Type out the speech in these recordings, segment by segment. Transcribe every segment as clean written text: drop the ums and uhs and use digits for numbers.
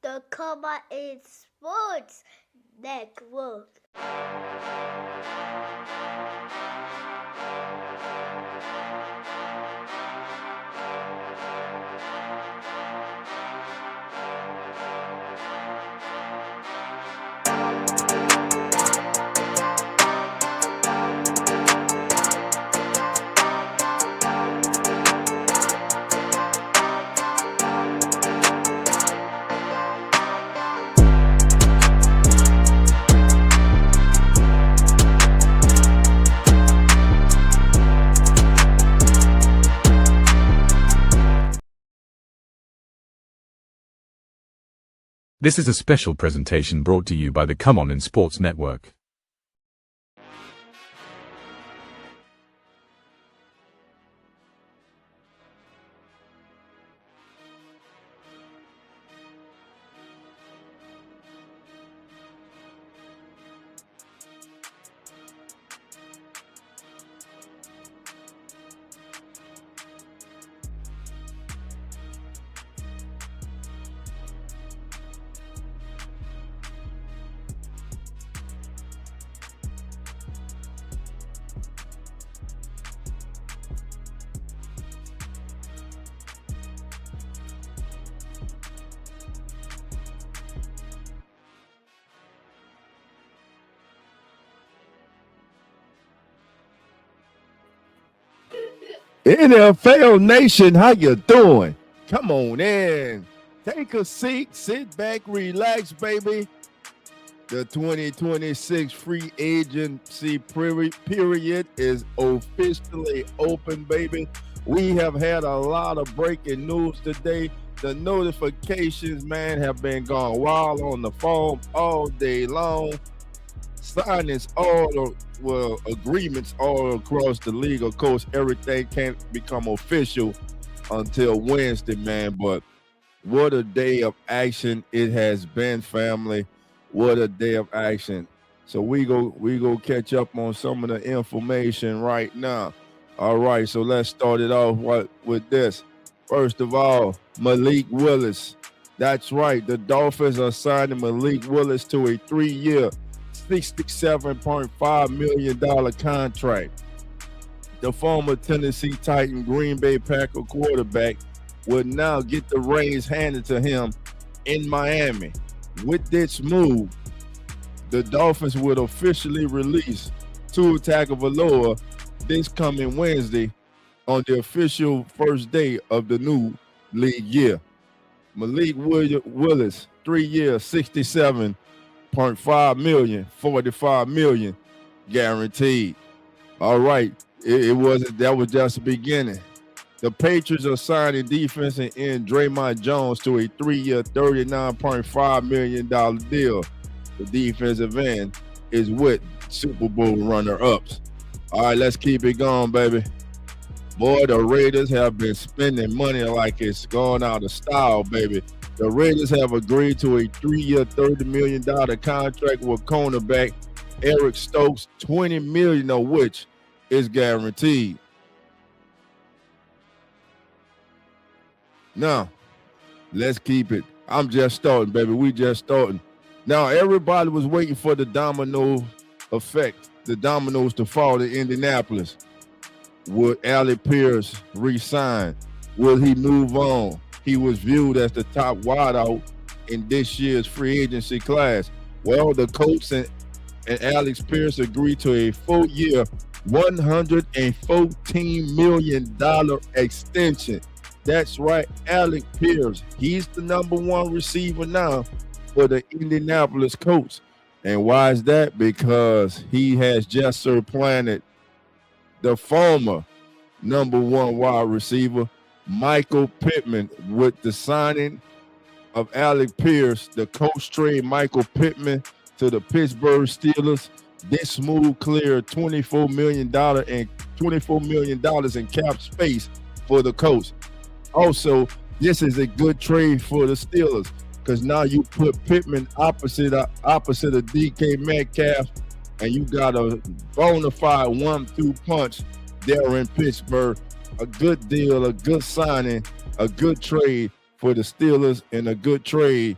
the Comma in Sports Network. This is a special presentation brought to you by the Come On in Sports Network. NFL Nation, how you doing? Come on in. Take a seat, sit back, relax, baby. The 2026 free agency period is officially open, baby. We have had a lot of breaking news today. The notifications, man, have been gone wild on the phone all day long. Signings agreements all across the league. Of course, everything can't become official until Wednesday, man. But what a day of action it has been, family. What a day of action. So we go catch up on some of the information right now. All right, so let's start it off with this. First of all, Malik Willis. That's right. The Dolphins are signing Malik Willis to a 3-year, $67.5 million contract. The former Tennessee Titan, Green Bay Packer quarterback will now get the reins handed to him in Miami. With this move, the Dolphins would officially release Tua Tagovailoa this coming Wednesday on the official first day of the new league year. Malik Willis, 3 years, $67.5 million, $45 million guaranteed. All right, that was just the beginning. The Patriots are signing defensive end Draymond Jones to a 3-year, $39.5 million deal. The defensive end is with Super Bowl runner-ups. All right, let's keep it going, baby. Boy, the Raiders have been spending money like it's gone out of style, baby. The Raiders have agreed to a 3-year, $30 million contract with cornerback Eric Stokes, $20 million of which is guaranteed. Now, let's keep it. I'm just starting, baby. We just starting. Now, everybody was waiting for the domino effect, the dominoes to fall to Indianapolis. Would Alec Pierce resign? Will he move on? He was viewed as the top wideout in this year's free agency class. Well, the Colts and Alex Pierce agreed to a 4-year, $114 million extension. That's right, Alec Pierce. He's the number one receiver now for the Indianapolis Colts. And why is that? Because he has just supplanted the former number one wide receiver, Michael Pittman. With the signing of Alec Pierce, the Colts trade Michael Pittman to the Pittsburgh Steelers. This move cleared $24 million in cap space for the Colts. Also, this is a good trade for the Steelers because now you put Pittman opposite of DK Metcalf, and you got a bona fide 1-2 punch there in Pittsburgh. A good deal, a good signing, a good trade for the Steelers, and a good trade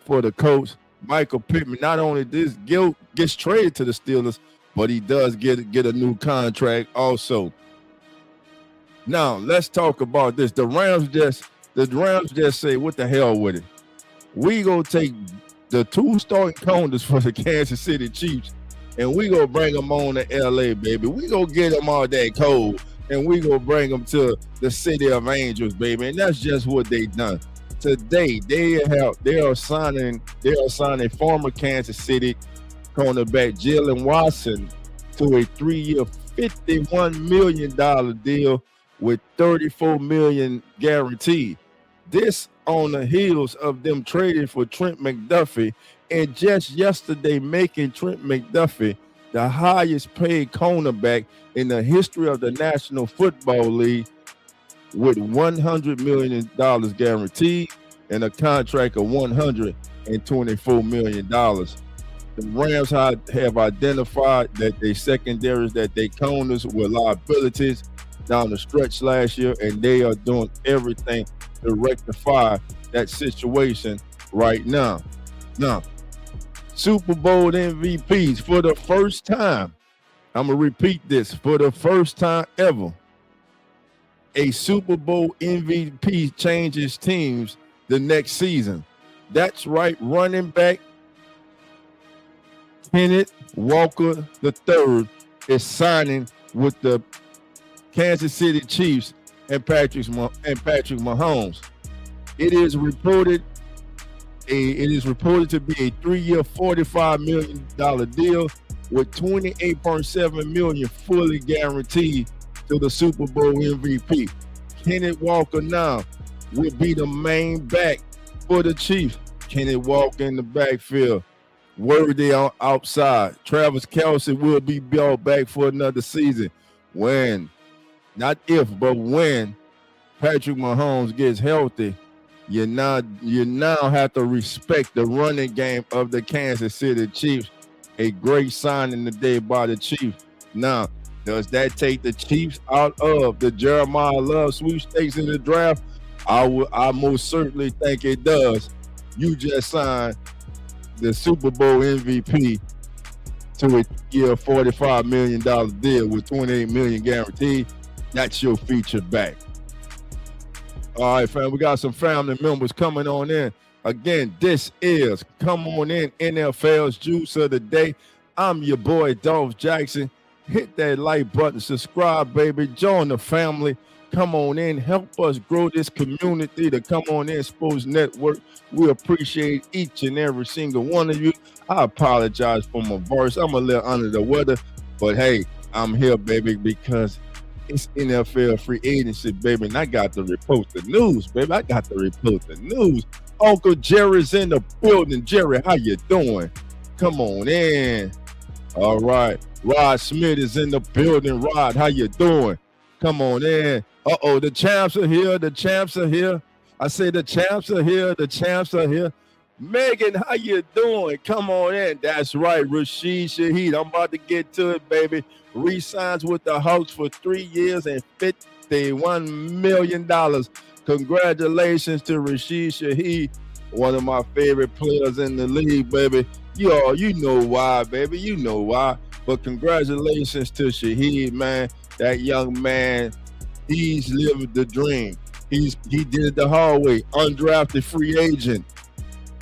for the Colts. Michael Pittman, not only this gets traded to the Steelers, but he does get a new contract also. Now let's talk about this. The Rams just say, what the hell with it? We gonna take the 2 starting corners for the Kansas City Chiefs, and we gonna bring them on to LA, baby. We gonna get them all that cold, and we gonna bring them to the city of angels, baby. And that's just what they done. Today, they are signing former Kansas City cornerback Jalen Watson to a 3-year, $51 million deal with $34 million guaranteed. This on the heels of them trading for Trent McDuffie, and just yesterday making Trent McDuffie the highest paid cornerback in the history of the National Football League, with $100 million guaranteed and a contract of $124 million. The Rams have identified that they secondaries, that they corners were liabilities down the stretch last year, and they are doing everything to rectify that situation right now. Now, Super Bowl MVPs for the first time. I'm going to repeat this. For the first time ever, a Super Bowl MVP changes teams the next season. That's right, running back Kenneth Walker III is signing with the Kansas City Chiefs and Patrick Mahomes. It is reported to be a 3-year, $45 million deal with $28.7 million fully guaranteed to the Super Bowl MVP. Kenneth Walker now will be the main back for the Chiefs. Kenneth Walker in the backfield, Worthy on outside. Travis Kelce will be brought back for another season when, not if, but when Patrick Mahomes gets healthy. You now have to respect the running game of the Kansas City Chiefs. A great signing today by the Chiefs. Now, does that take the Chiefs out of the Jeremiah Love sweepstakes in the draft? I most certainly think it does. You just signed the Super Bowl MVP to a year $45 million deal with $28 million guaranteed. That's your feature back. All right, fam, we got some family members coming on in. Again, this is Come On In, NFL's Juice of the Day. I'm your boy, Dolph Jackson. Hit that like button, subscribe, baby. Join the family. Come on in. Help us grow this community, the Come On In Sports Network. We appreciate each and every single one of you. I apologize for my voice. I'm a little under the weather, but hey, I'm here, baby, because it's NFL free agency, baby, and I got to report the news, baby. I got to report the news. Uncle Jerry's in the building. Jerry, how you doing? Come on in. All right. Rod Smith is in the building. Rod, how you doing? Come on in. Uh-oh, the champs are here. The champs are here. I say the champs are here. The champs are here. Megan, how you doing? Come on in. That's right, Rashid Shaheed. I'm about to get to it, baby. Re-signs with the Hawks for 3 years and $51 million. Congratulations to Rashid Shaheed, one of my favorite players in the league, baby. You know why, baby. You know why. But congratulations to Shaheed, man. That young man, he's lived the dream. He did it the hard way. Undrafted free agent.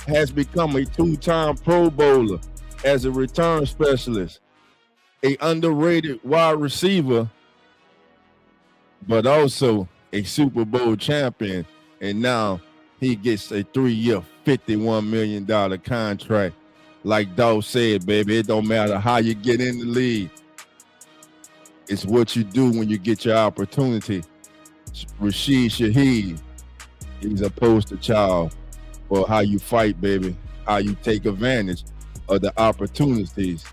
Has become a 2-time Pro Bowler as a return specialist. A underrated wide receiver, but also a Super Bowl champion. And now he gets a 3-year, $51 million contract. Like Dolph said, baby, it don't matter how you get in the league. It's what you do when you get your opportunity. Rashid Shaheed, he's a poster child for how you fight, baby, how you take advantage of the opportunities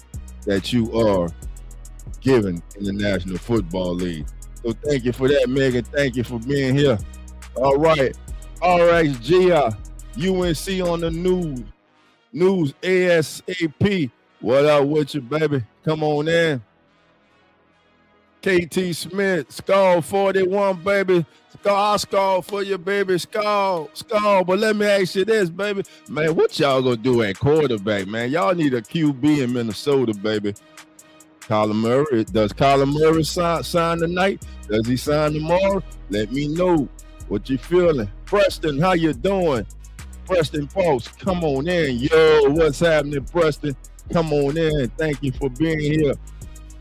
that you are given in the National Football League. So thank you for that, Megan. Thank you for being here. All right. RXGI, UNC on the news ASAP. What up with you, baby? Come on in. KT Smith, Skull 41, baby. Skull, I'll skull for you, baby. Skull. But let me ask you this, baby. Man, what y'all gonna do at quarterback, man? Y'all need a QB in Minnesota, baby. Kyler Murray. Does Kyler Murray sign tonight? Does he sign tomorrow? Let me know what you feeling. Preston, how you doing? Preston Folks, come on in. Yo, what's happening, Preston? Come on in. Thank you for being here.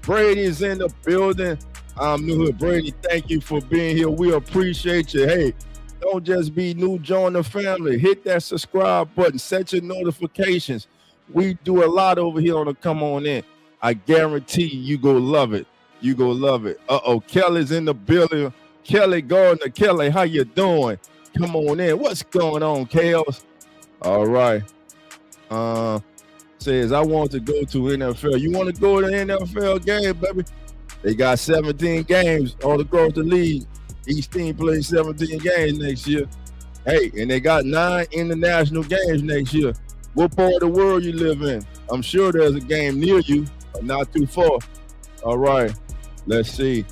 Brady's in the building. I'm new here. Brady, thank you for being here. We appreciate you. Hey, don't just be new, join the family. Hit that subscribe button. Set your notifications. We do a lot over here on the Come On In. I guarantee you go love it. You go love it. Kelly's in the building. Kelly Gardner. Kelly, how you doing? Come on in. What's going on, Kels? All right. Says, I want to go to NFL. You want to go to the NFL game, baby? They got 17 games all across the league. Each team plays 17 games next year. Hey, and they got 9 international games next year. What part of the world you live in? I'm sure there's a game near you, but not too far. All right, let's see.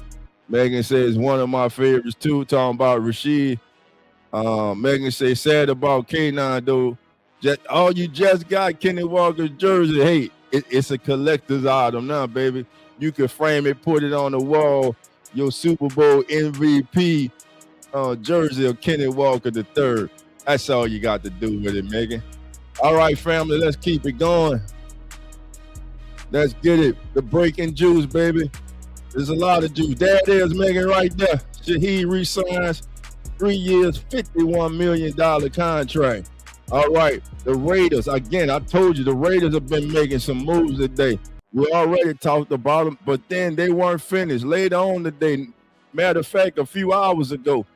Megan says one of my favorites too, talking about Rashid. Megan says sad about K9 though. All you just got Kenny Walker's jersey. Hey, it's a collector's item now, baby. You can frame it, put it on the wall. Your Super Bowl MVP jersey of Kenny Walker III. That's all you got to do with it, Megan. All right, family, let's keep it going. Let's get it. The breaking juice, baby. There's a lot of juice. There it is, Megan, right there. Shaheed resigns 3 years, $51 million contract. All right, the Raiders. Again, I told you the Raiders have been making some moves today. We already talked about them, but then they weren't finished. Later on today, matter of fact, a few hours ago,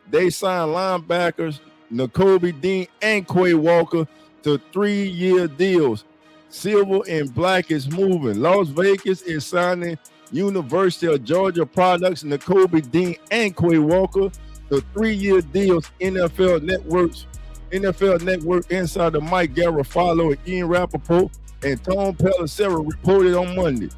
they signed linebackers Nakobe Dean and Quay Walker to 3-year deals. Silver and black is moving. Las Vegas is signing University of Georgia products Nakobe Dean and Quay Walker to 3-year deals. NFL Network insider Mike Garafalo and Ian Rappaport and Tom Pelissero reported on Monday.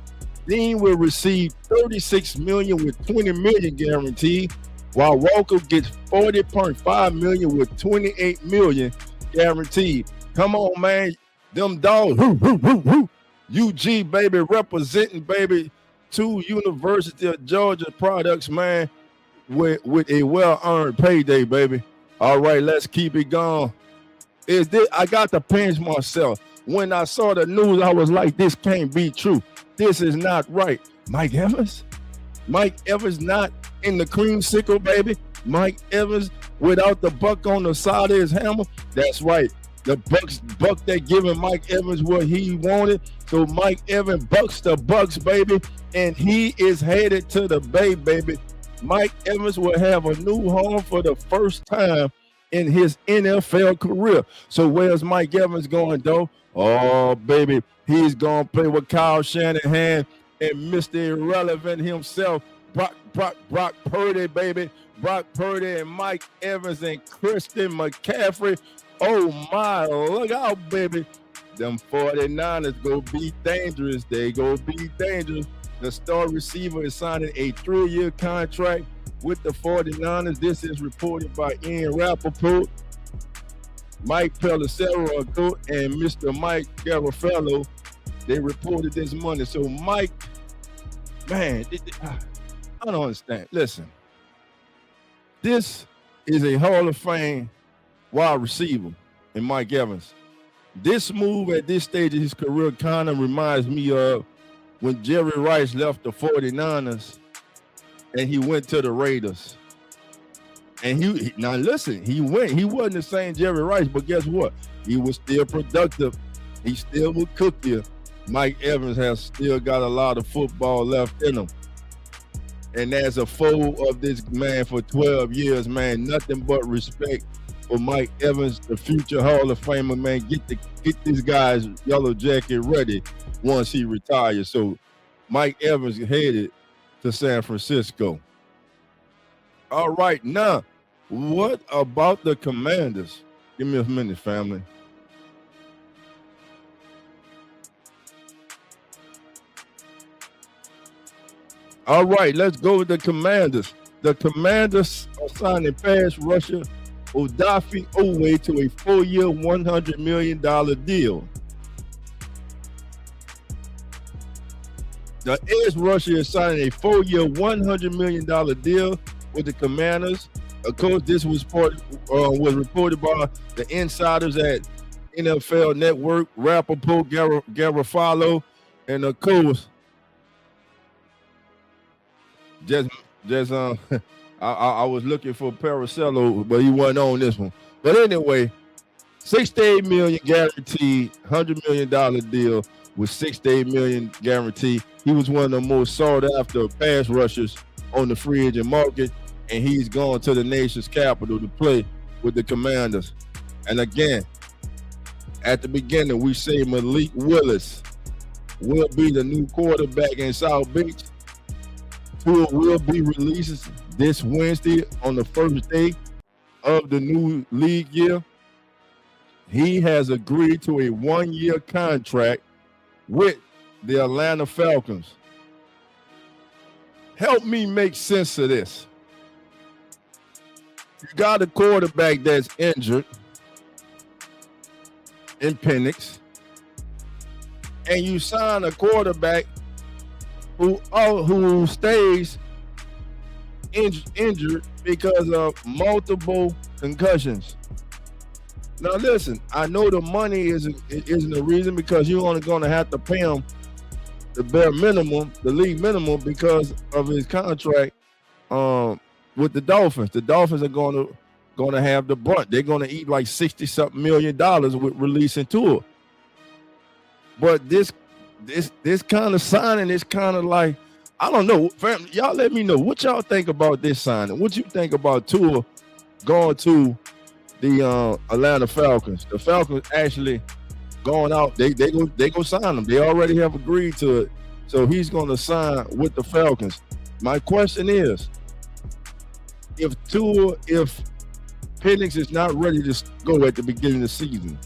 Dean will receive $36 million with $20 million guaranteed, while Walker gets $40.5 million with $28 million guaranteed. Come on, man. Them dogs. UG, baby, representing, baby, 2 University of Georgia products, man, with a well-earned payday, baby. All right, let's keep it going. I got to pinch myself. When I saw the news, I was like, this can't be true. This is not right. Mike Evans not in the creamsicle, baby. Mike Evans without the buck on the side of his hammer. That's right. The buck they giving Mike Evans what he wanted. So Mike Evans bucks the Bucks, baby. And he is headed to the Bay, baby. Mike Evans will have a new home for the first time in his NFL career. So where's Mike Evans going, though? Oh, baby, he's going to play with Kyle Shanahan and Mr. Irrelevant himself, Brock Purdy, baby. Brock Purdy and Mike Evans and Christian McCaffrey. Oh, my, look out, baby. Them 49ers go be dangerous. They go be dangerous. The star receiver is signing a 3-year contract with the 49ers. This is reported by Ian Rappaport, Mike Pelissero, and Mr. Mike Garafalo. They reported this Monday. So, Mike, man, I don't understand. Listen, this is a Hall of Fame wide receiver in Mike Evans. This move at this stage of his career kind of reminds me of when Jerry Rice left the 49ers and he went to the Raiders. And now listen, he wasn't the same Jerry Rice, but guess what? He was still productive. He still would cook you. Mike Evans has still got a lot of football left in him. And as a foe of this man for 12 years, man, nothing but respect for Mike Evans, the future Hall of Famer, man. Get this guy's yellow jacket ready once he retires. So Mike Evans headed to San Francisco. All right, now, what about the Commanders? Give me a minute, family. All right, let's go with the Commanders. The Commanders are signing pass rusher Odafe Owe to a 4-year, $100 million deal. The edge rusher is signing a 4-year, $100 million deal with the Commanders. Of course, this was reported by the insiders at NFL Network, Rappaport, Garofalo, and of course, I was looking for Paracello, but he wasn't on this one. But anyway, $68 million guaranteed, $100 million deal with $68 million guaranteed. He was one of the most sought after pass rushers on the free agent market, and he's gone to the nation's capital to play with the Commanders. And again, at the beginning, we say Malik Willis will be the new quarterback in South Beach. Tua will be released this Wednesday on the first day of the new league year. He has agreed to a 1-year contract with the Atlanta Falcons. Help me make sense of this. You got a quarterback that's injured in Penix, and you sign a quarterback who stays injured because of multiple concussions. Now listen, I know the money isn't the reason, because you're only going to have to pay him the bare minimum, the league minimum, because of his contract with the Dolphins. The Dolphins are going to have the brunt. They're going to eat like $60-something million with releasing Tua. But this kind of signing is kind of like, I don't know. Fam, y'all let me know what y'all think about this signing. What you think about Tua going to the Atlanta Falcons? The Falcons actually going out. They go sign him. They already have agreed to it. So he's going to sign with the Falcons. My question is, if Penix is not ready to go at the beginning of the season,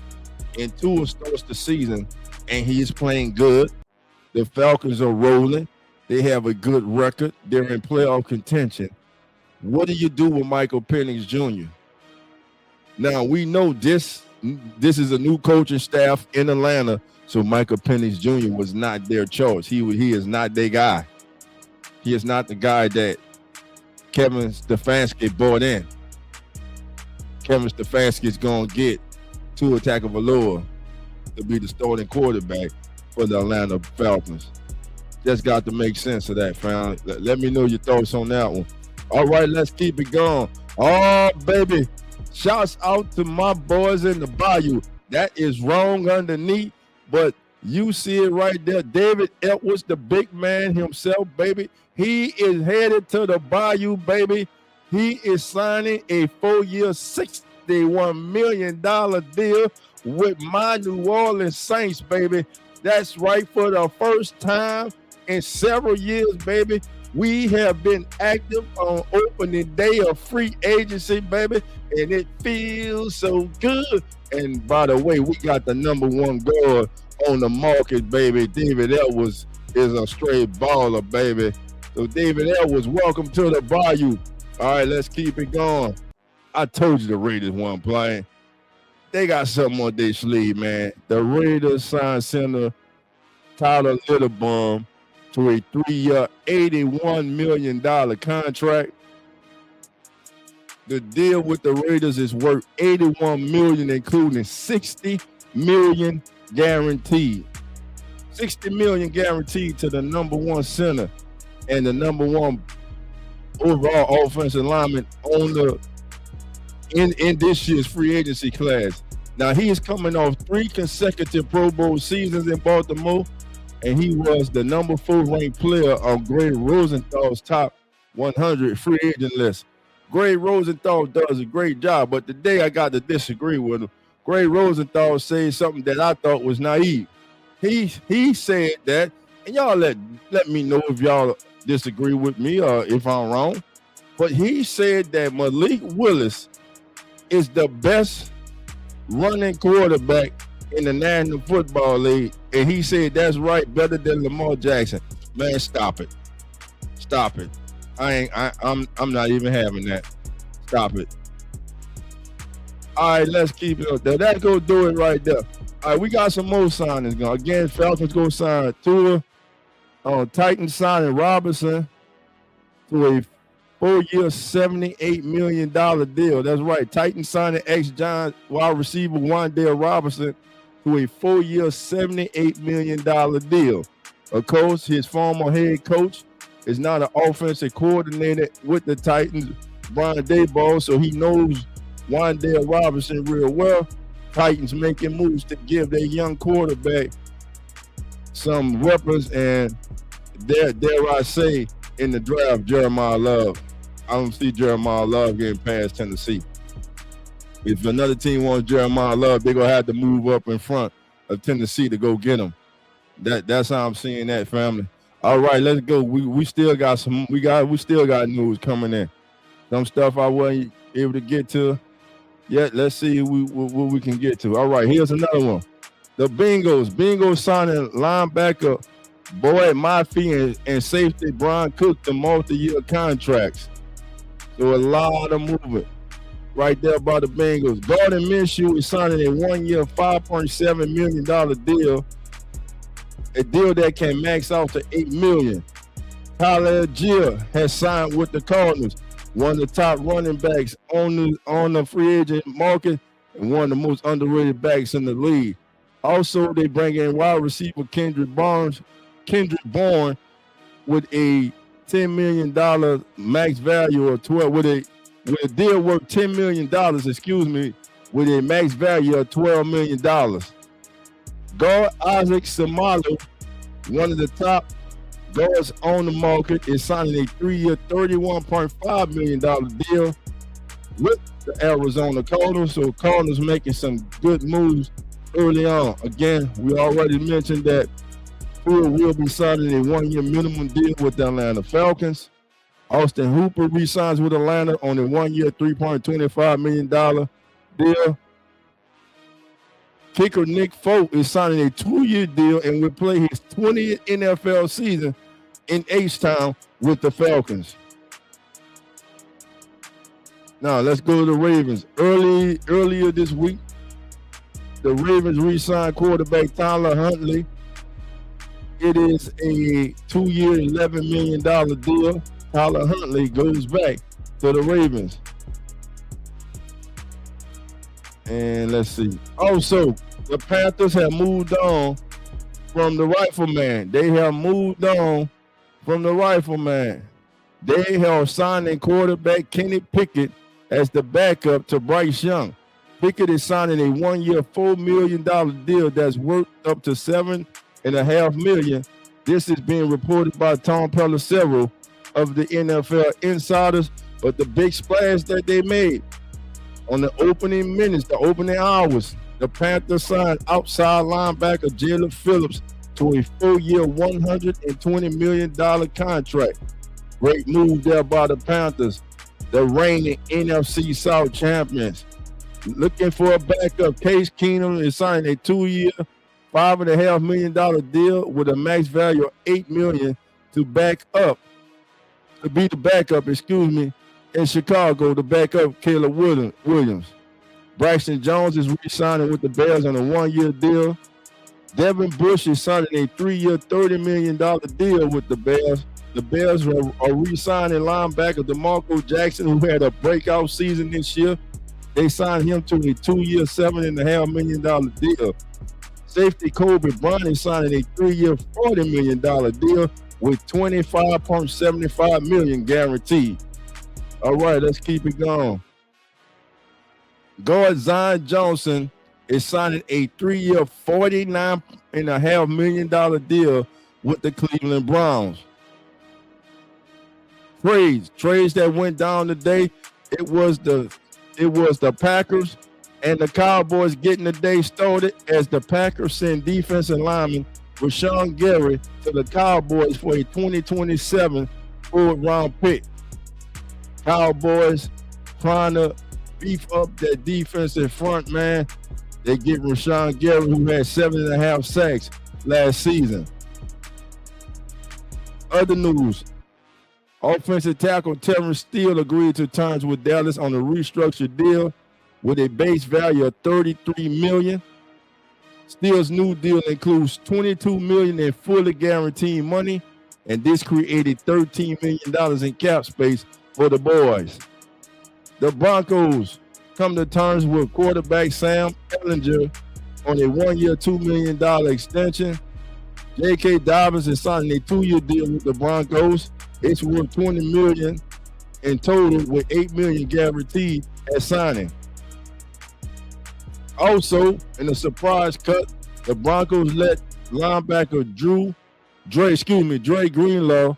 and Tua starts the season and he's playing good, the Falcons are rolling, they have a good record, they're in playoff contention, what do you do with Michael Penix Jr.? Now, we know this is a new coaching staff in Atlanta, so Michael Penix Jr. was not their choice. He is not their guy. He is not the guy that Kevin Stefanski brought in. Kevin Stefanski is going to get Tua Tagovailoa to be the starting quarterback for the Atlanta Falcons. Just got to make sense of that, fam. Let me know your thoughts on that one. All right, let's keep it going. Oh, baby. Shouts out to my boys in the Bayou. That is wrong underneath, but you see it right there. David Edwards, the big man himself, baby. He is headed to the Bayou, baby. He is signing a 4-year, $61 million deal with my New Orleans Saints, baby. That's right. For the first time in several years, baby, we have been active on opening day of free agency, baby, and it feels so good. And by the way, we got the #1 guard on the market, baby. David Edwards is a straight baller, baby. So David Edwards, welcome to the Bayou. All right, let's keep it going. I told you the Raiders weren't playing. They got something on their sleeve, man. The Raiders signed center Tyler Littlebum to a 3-year, $81 million contract. The deal with the Raiders is worth $81 million, including $60 million guaranteed. $60 million guaranteed to the #1 center and the #1 overall offensive lineman on the in this year's free agency class. Now, he is coming off 3 consecutive Pro Bowl seasons in Baltimore, and he was the #4 ranked player on Greg Rosenthal's top 100 free agent list. Greg Rosenthal does a great job, but today I got to disagree with him. Greg Rosenthal said something that I thought was naive. He said that, and y'all let me know if y'all disagree with me or if I'm wrong, but he said that Malik Willis is the best running quarterback in the National Football League, and he said that's right, better than Lamar Jackson. Man, stop it. Stop it. I'm not even having that. Stop it. All right, let's keep it up there. That's gonna do it right there. All right, we got some more signings going. Again, Falcons go sign Tua. Titans signing Robinson to a 4-year, $78 million deal. That's right. Titans signing ex-Giants wide receiver Wan'Dale Robinson to a 4-year, $78 million deal. Of course, his former head coach is not an offensive coordinator with the Titans, Brian Daboll, so he knows Wan'Dale Robinson real well. Titans making moves to give their young quarterback some weapons, and dare I say, in the draft, Jeremiah Love. I don't see Jeremiah Love getting past Tennessee. If another team wants Jeremiah Love, they're gonna have to move up in front of Tennessee to go get him. That's how I'm seeing that, family. All right, let's go. We still got we still got news coming in. Some stuff I wasn't able to get to yet. Let's see what we can get to. All right, here's another one. The Bengals signing linebacker Boyd Mafe and safety Brian Cook to multi-year contracts. So a lot of movement right there by the Bengals. Gardner Minshew is signing a 1-year, $5.7 million deal. A deal that can max out to $8 million. Tyler Gill has signed with the Cardinals, one of the top running backs on the free agent market and one of the most underrated backs in the league. Also, they bring in wide receiver Kendrick Bourne with a $10 million max value of 12 with a deal worth $10 million, with a max value of $12 million. Guard Isaac Seumalo, one of the top guards on the market, is signing a 3-year, $31.5 million deal with the Arizona Cardinals. So Cardinals making some good moves early on. Again, we already mentioned that Tua will be signing a 1-year minimum deal with the Atlanta Falcons. Austin Hooper re-signs with Atlanta on a 1-year, $3.25 million deal. Kicker Nick Folk is signing a 2-year deal and will play his 20th NFL season in H-Town with the Falcons. Now let's go to the Ravens. Earlier this week, the Ravens re-signed quarterback Tyler Huntley. It is a 2-year, $11 million deal. Tyler Huntley goes back to the Ravens. And let's see. Also, the Panthers have moved on from the Rifleman. They have signing quarterback Kenny Pickett as the backup to Bryce Young. Pickett is signing a 1-year, $4 million deal that's worth up to $7.5 million. This is being reported by Tom Pelissero of the NFL Insiders. But the big splash that they made on the opening minutes, the opening hours, the Panthers signed outside linebacker Jalen Phillips to a 4-year, $120 million contract. Great move there by the Panthers, the reigning NFC South champions. Looking for a backup, Case Keenum is signing a 2-year, $5.5 million deal with a max value of $8 million to be the backup, in Chicago, the backup Caleb Williams. Braxton Jones is re-signing with the Bears on a 1-year deal. Devin Bush is signing a 3-year, $30 million deal with the Bears. The Bears are re-signing linebacker DeMarco Jackson, who had a breakout season this year. They signed him to a 2-year, $7.5 million deal. Safety Kobe Bryant is signing a 3-year, $40 million deal with $25.75 million guaranteed. All right, let's keep it going. Guard Zion Johnson is signing a 3-year, $49.5 million deal with the Cleveland Browns. Trades that went down today. It was the Packers and the Cowboys getting the day started as the Packers send defensive lineman Rashawn Gary to the Cowboys for a 2027 4th-round pick. Cowboys trying to beef up that defensive front, man. They get Rashawn Gary, who had 7.5 sacks last season. Other news, Offensive tackle Terrence Steele agreed to terms with Dallas on a restructured deal with a base value of $33 million. Steele's new deal includes $22 million in fully guaranteed money, and this created $13 million in cap space for the boys. The Broncos come to terms with quarterback Sam Ehlinger on a one-year, $2 million extension. J.K. Dobbins is signing a 2-year deal with the Broncos. It's worth $20 million in total, with $8 million guaranteed at signing. Also, in a surprise cut, the Broncos let linebacker Dre Greenlaw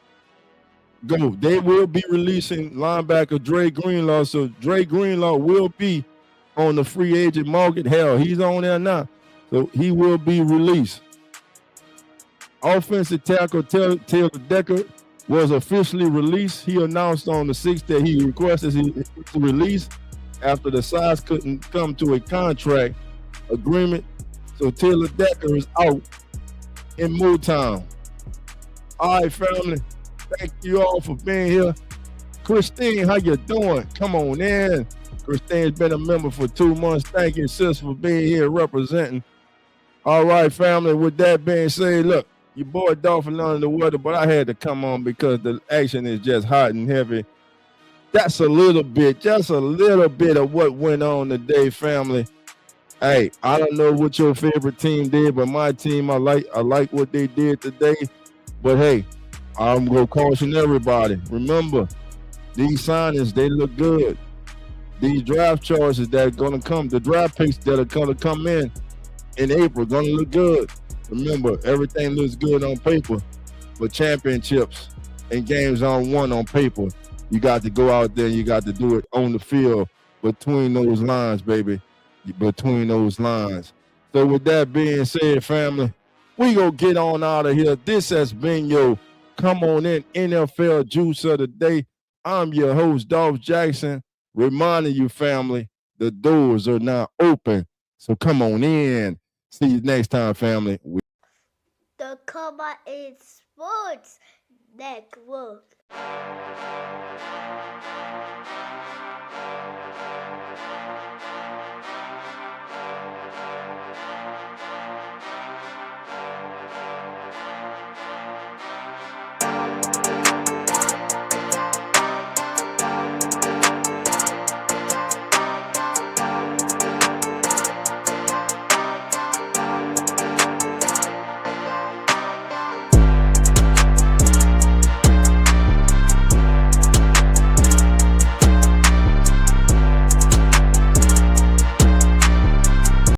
go. They will be releasing linebacker Dre Greenlaw, so Dre Greenlaw will be on the free agent market. Hell, he's on there now, so he will be released. Offensive tackle Taylor Decker was officially released. He announced on the 6th that he requested his release after the sides couldn't come to a contract agreement. So Taylor Decker is out in Motown. All right, family. Thank you all for being here. Christine, how you doing? Come on in. Christine's been a member for 2 months. Thank you, sis, for being here representing. All right, family. With that being said, look, your boy Dolphin under the weather, but I had to come on because the action is just hot and heavy. That's just a little bit of what went on today, family. Hey, I don't know what your favorite team did, but my team, I like what they did today. But hey, I'm gonna caution everybody. Remember, these signings, they look good. These draft choices that are gonna come, the draft picks that are gonna come in April, gonna look good. Remember, everything looks good on paper, but championships and games aren't won on paper. You got to go out there and you got to do it on the field, between those lines, baby. Between those lines. So with that being said, family, we gonna get on out of here. This has been your Come On In NFL Juice of the Day. I'm your host, Dolph Jackson, reminding you, family, the doors are now open. So come on in. See you next time, family. The Come On In Sports Network.